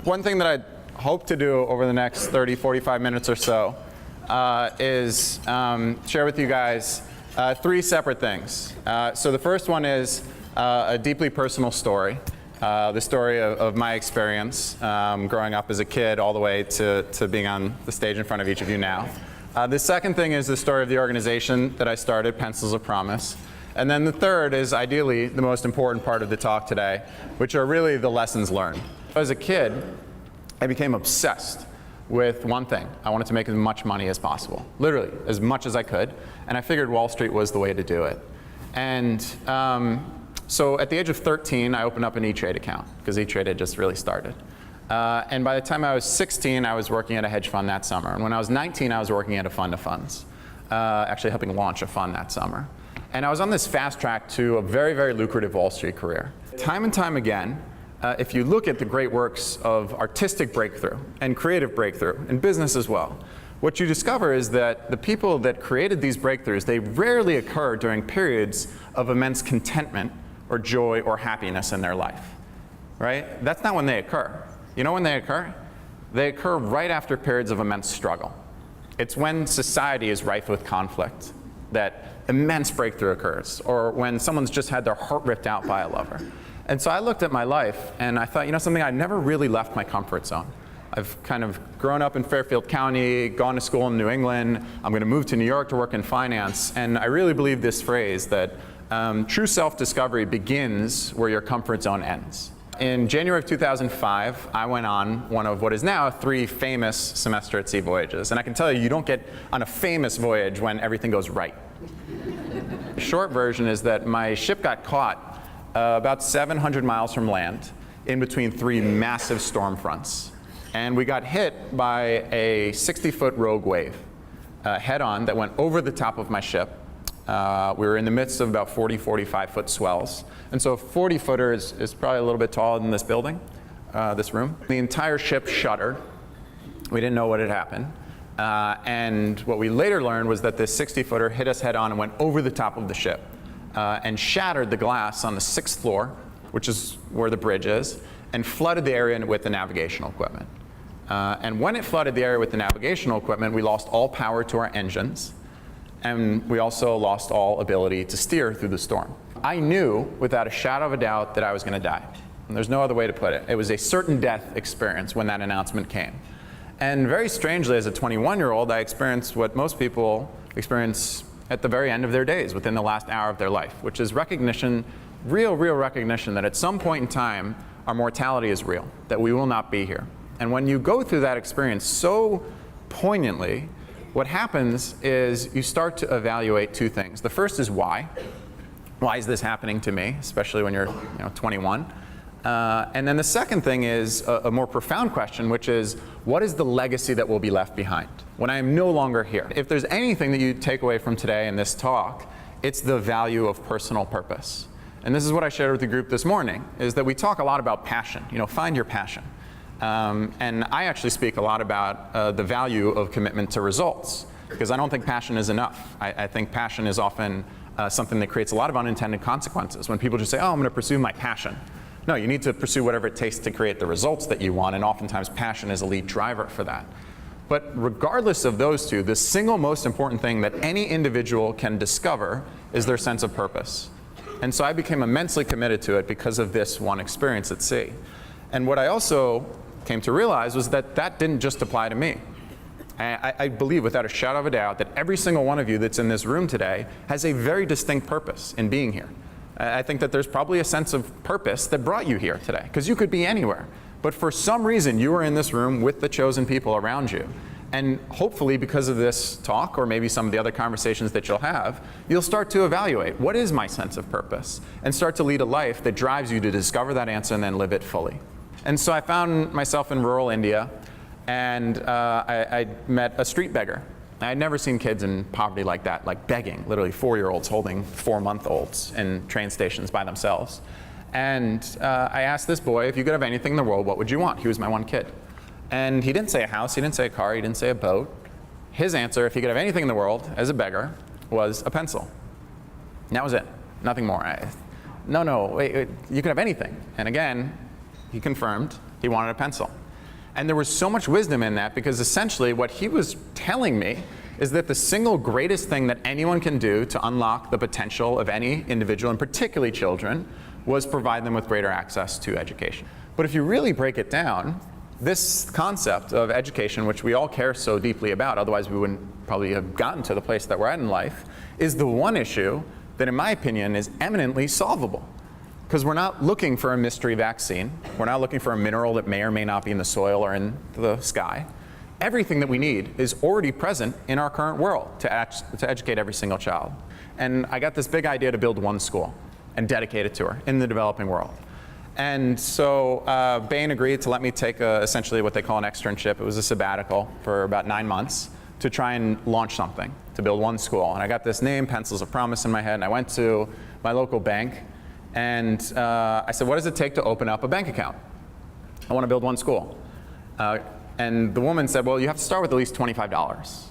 One thing that I hope to do over the next 30, 45 minutes or so is share with you guys three separate things. So the first one is a deeply personal story, the story of my experience growing up as a kid all the way to being on the stage in front of each of you now. The second thing is the story of the organization that I started, Pencils of Promise. And then the third is ideally the most important part of the talk today, which are really the lessons learned. As a kid, I became obsessed with one thing. I wanted to make as much money as possible, literally as much as I could. And I figured Wall Street was the way to do it. And so at the age of 13, I opened up an E-Trade account because E-Trade had just really started. And by the time I was 16, I was working at a hedge fund that summer. And when I was 19, I was working at a fund of funds, actually helping launch a fund that summer. And I was on this fast track to a very, very lucrative Wall Street career. Time and time again, if you look at the great works of artistic breakthrough and creative breakthrough, and business as well, what you discover is that the people that created these breakthroughs, they rarely occur during periods of immense contentment or joy or happiness in their life, right? That's not when they occur. You know when they occur? They occur right after periods of immense struggle. It's when society is rife with conflict that immense breakthrough occurs, or when someone's just had their heart ripped out by a lover. And so I looked at my life and I thought, you know something, I never really left my comfort zone. I've kind of grown up in Fairfield County, gone to school in New England, I'm going to move to New York to work in finance, and I really believe this phrase that true self-discovery begins where your comfort zone ends. In January of 2005, I went on one of what is now 3 famous semester at sea voyages. And I can tell you, you don't get on a famous voyage when everything goes right. The short version is that my ship got caught about 700 miles from land in between 3 massive storm fronts. And we got hit by a 60-foot rogue wave head-on that went over the top of my ship. We were in the midst of about 40, 45-foot swells. And so a 40-footer is probably a little bit taller than this building, this room. The entire ship shuttered. We didn't know what had happened. And what we later learned was that this 60-footer hit us head-on and went over the top of the ship and shattered the glass on the 6th floor, which is where the bridge is, and flooded the area with the navigational equipment. And when it flooded the area with the navigational equipment, we lost all power to our engines. And we also lost all ability to steer through the storm. I knew without a shadow of a doubt that I was going to die. And there's no other way to put it. It was a certain death experience when that announcement came. And very strangely, as a 21-year-old, I experienced what most people experience at the very end of their days, within the last hour of their life, which is recognition, real recognition that at some point in time, our mortality is real, that we will not be here. And when you go through that experience so poignantly, what happens is you start to evaluate 2 things. The first is why. Why is this happening to me, especially when you're 21? And then the second thing is a more profound question, which is, what is the legacy that will be left behind when I am no longer here? If there's anything that you take away from today in this talk, it's the value of personal purpose. And this is what I shared with the group this morning, is that we talk a lot about passion. Find your passion. And I actually speak a lot about the value of commitment to results, because I don't think passion is enough. I think passion is often something that creates a lot of unintended consequences. When people just say, oh, I'm going to pursue my passion. No, you need to pursue whatever it takes to create the results that you want, and oftentimes passion is a lead driver for that. But regardless of those 2, the single most important thing that any individual can discover is their sense of purpose. And so I became immensely committed to it because of this one experience at sea. And what I also came to realize was that that didn't just apply to me. I believe without a shadow of a doubt that every single one of you that's in this room today has a very distinct purpose in being here. I think that there's probably a sense of purpose that brought you here today, because you could be anywhere. But for some reason, you are in this room with the chosen people around you. And hopefully, because of this talk, or maybe some of the other conversations that you'll have, you'll start to evaluate, what is my sense of purpose? And start to lead a life that drives you to discover that answer and then live it fully. And so I found myself in rural India, and I met a street beggar. I had never seen kids in poverty like that, like begging, literally 4-year-olds holding 4-month-olds in train stations by themselves. And I asked this boy, if you could have anything in the world, what would you want? He was my one kid. And he didn't say a house, he didn't say a car, he didn't say a boat. His answer, if he could have anything in the world as a beggar, was a pencil. And that was it, nothing more. No, wait, you could have anything. And again, he confirmed he wanted a pencil. And there was so much wisdom in that, because essentially what he was telling me is that the single greatest thing that anyone can do to unlock the potential of any individual, and particularly children, was provide them with greater access to education. But if you really break it down, this concept of education, which we all care so deeply about, otherwise we wouldn't probably have gotten to the place that we're at in life, is the one issue that, in my opinion, is eminently solvable. Because we're not looking for a mystery vaccine. We're not looking for a mineral that may or may not be in the soil or in the sky. Everything that we need is already present in our current world to educate every single child. And I got this big idea to build one school and dedicate it to her in the developing world. And so Bain agreed to let me take essentially what they call an externship. It was a sabbatical for about 9 months to try and launch something, to build one school. And I got this name, Pencils of Promise, in my head, and I went to my local bank, and I said, what does it take to open up a bank account? I want to build one school. And the woman said, well, you have to start with at least $25.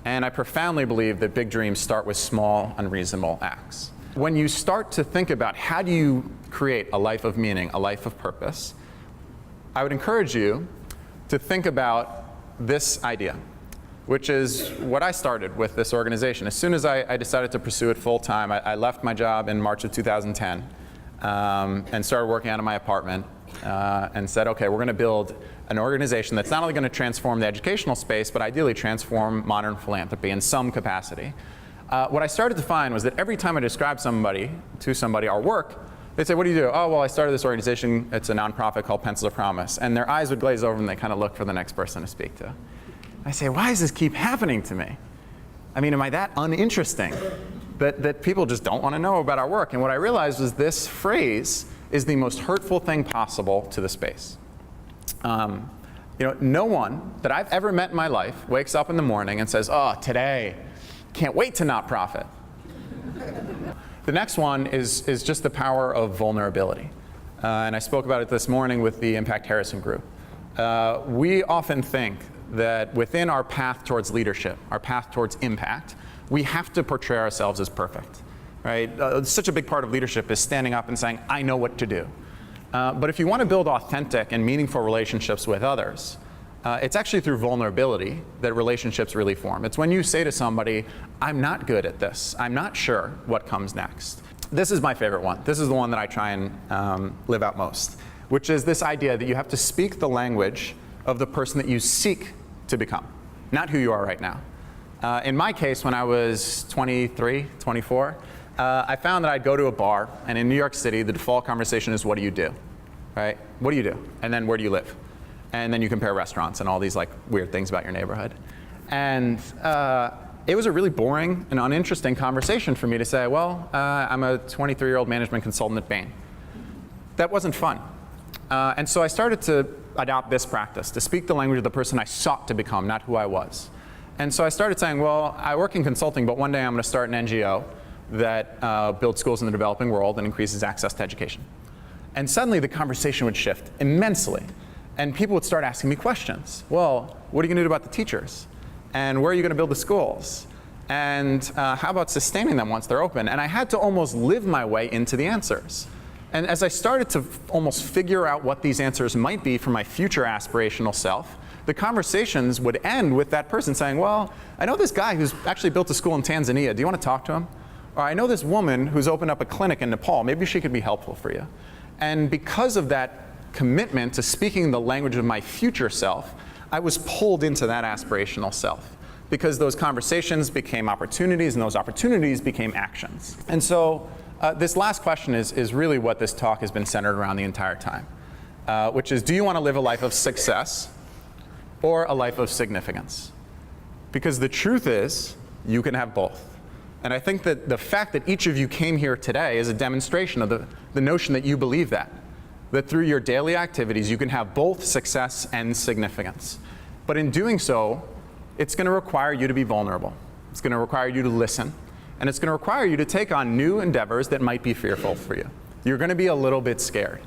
And I profoundly believe that big dreams start with small, unreasonable acts. When you start to think about how do you create a life of meaning, a life of purpose, I would encourage you to think about this idea, which is what I started with this organization. As soon as I decided to pursue it full time, I left my job in March of 2010 and started working out of my apartment and said, okay, we're going to build an organization that's not only going to transform the educational space, but ideally transform modern philanthropy in some capacity. What I started to find was that every time I described to somebody our work, they'd say, what do you do? Oh, well, I started this organization. It's a nonprofit called Pencils of Promise. And their eyes would glaze over and they kind of look for the next person to speak to. I say, why does this keep happening to me? I mean, am I that uninteresting that people just don't want to know about our work? And what I realized was this phrase is the most hurtful thing possible to the space. No one that I've ever met in my life wakes up in the morning and says, oh, today, can't wait to not profit. The next one is just the power of vulnerability. And I spoke about it this morning with the Impact Harrison group. We often think that within our path towards leadership, our path towards impact, we have to portray ourselves as perfect, right? Such a big part of leadership is standing up and saying, I know what to do. But if you want to build authentic and meaningful relationships with others, it's actually through vulnerability that relationships really form. It's when you say to somebody, I'm not good at this. I'm not sure what comes next. This is my favorite one. This is the one that I try and live out most, which is this idea that you have to speak the language of the person that you seek to become, not who you are right now. In my case, when I was 23, 24, I found that I'd go to a bar, and in New York City, the default conversation is, what do you do? Right? What do you do? And then where do you live? And then you compare restaurants and all these like weird things about your neighborhood. And it was a really boring and uninteresting conversation for me to say, well, I'm a 23-year-old management consultant at Bain. That wasn't fun. And so I started to adopt this practice, to speak the language of the person I sought to become, not who I was. And so I started saying, well, I work in consulting, but one day I'm going to start an NGO that builds schools in the developing world and increases access to education. And suddenly the conversation would shift immensely. And people would start asking me questions. Well, what are you going to do about the teachers? And where are you going to build the schools? And how about sustaining them once they're open? And I had to almost live my way into the answers. And as I started to almost figure out what these answers might be for my future aspirational self, the conversations would end with that person saying, well, I know this guy who's actually built a school in Tanzania. Do you want to talk to him? Or I know this woman who's opened up a clinic in Nepal. Maybe she could be helpful for you. And because of that commitment to speaking the language of my future self, I was pulled into that aspirational self, because those conversations became opportunities, and those opportunities became actions. And so this last question is really what this talk has been centered around the entire time, which is, do you want to live a life of success or a life of significance? Because the truth is, you can have both. And I think that the fact that each of you came here today is a demonstration of the notion that you believe that through your daily activities you can have both success and significance. But in doing so, it's going to require you to be vulnerable. It's going to require you to listen. And it's going to require you to take on new endeavors that might be fearful for you. You're going to be a little bit scared.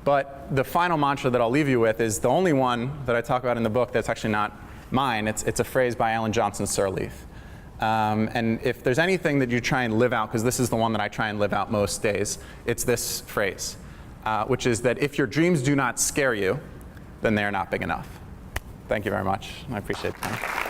But the final mantra that I'll leave you with is the only one that I talk about in the book that's actually not mine. It's a phrase by Alan Johnson Sirleaf. And if there's anything that you try and live out, because this is the one that I try and live out most days, it's this phrase. which is that if your dreams do not scare you, then they are not big enough. Thank you very much. I appreciate it.